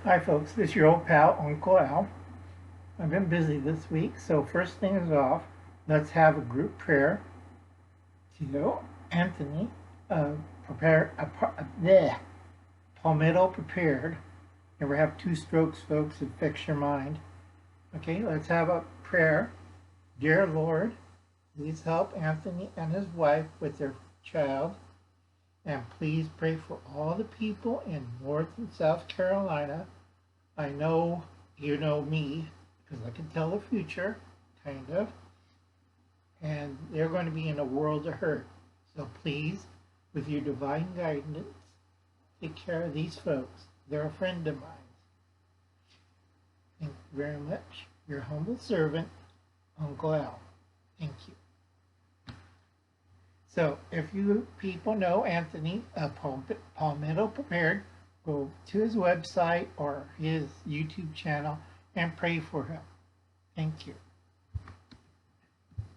Hi folks, this is your old pal, Uncle Al. I've been busy this week, so first things off, let's have a group prayer to Anthony, Palmetto prepared. Never have two strokes, folks, and fix your mind. Okay, let's have a prayer. Dear Lord, please help Anthony and his wife with their child. And please pray for all the people in North and South Carolina. I know you know me because I can tell the future, kind of. And they're going to be in a world of hurt. So please, with your divine guidance, take care of these folks. They're a friend of mine. Thank you very much. Your humble servant, Uncle Al. Thank you. So if you people know Anthony, Palmetto Prepared, go to his website or his YouTube channel and pray for him. Thank you.